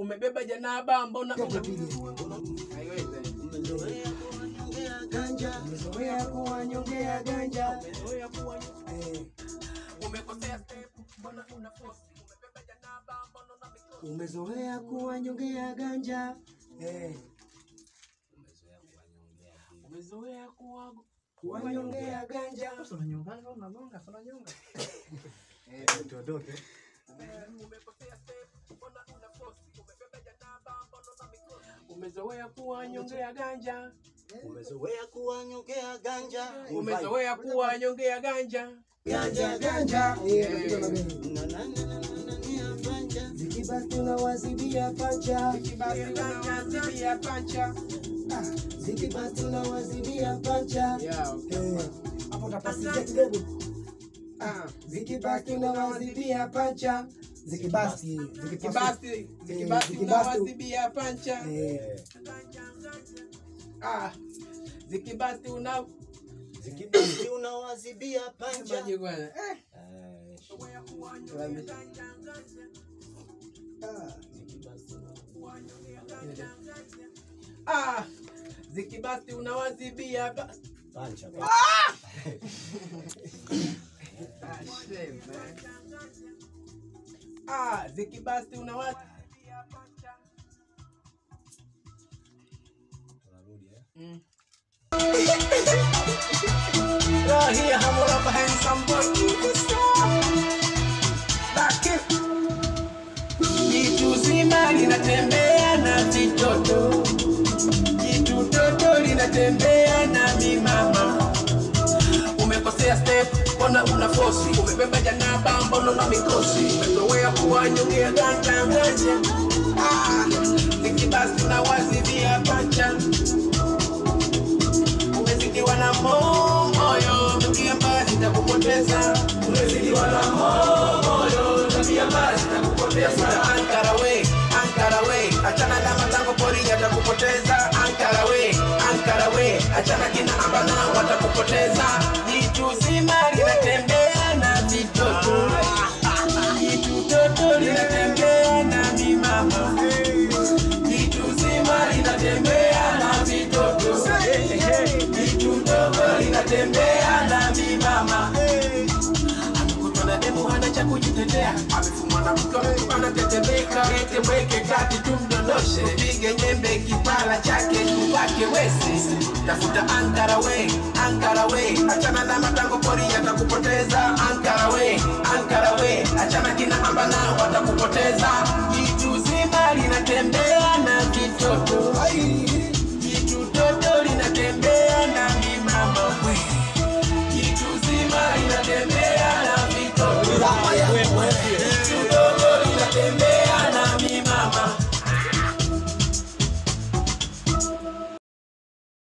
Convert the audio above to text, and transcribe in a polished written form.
umebeba janaba mbona umezoea kuwanyongea ganja, umekosea step mbona una force, umebeba janaba mbona una mikosi, umezoea kuwanyongea ganja, umezoea kuwanyongea ganja. Unanyonga Tuondoke. umekosea step mbona una force, umebeba janaba mbona una mikosi, umezoea kuwanyongea ganja, Umezoea kuwanyongea ganja. umezoea kuwanyongea ganja. Ganja. Zikibaki tunawazibia pancha. Zikibaki tunawazibia pancha. Hapo utapasija kidogo. Zikibaki tunawazibia pancha. Zikibaki tunawazibia pancha. Zikibaki unawazibia pancha. Zikibaki unawazibia Pancha. Zikibaki unawazibia pancha. Here hamura behind some boy. Jitu zima linatembea na vitoto, jitu toto linatembea na mimama. Umekosea step, mbona una force, umebeba janaba mbona una mikosi, umezoea kuwanyongea ganja. Zikibaki unawazibia pancha. Umezidiwa na moyo, tabia mbaya zitakupoteza. Umezidiwa na moyo, tabia mbaya zitakupoteza. Ankara we, achana na matango pori yatakupoteza. Ankara we, achana kina ambana watakupoteza. Jitu zima linatembea na vitoto, jitu toto linatembea na mimama. Jitu zima linatembea na vitoto, jitu toto linatembea na mimama. Amekutana demu hana cha kujitetea, amefumwa na mtu anatetemeka. Ete mweke kati tumdondoshe, pige nyembe kipala chake tupake wesi. Tafuta Ankara we, achana na matango pori yatakupoteza. Ankara we, achana kina ambana watakupoteza.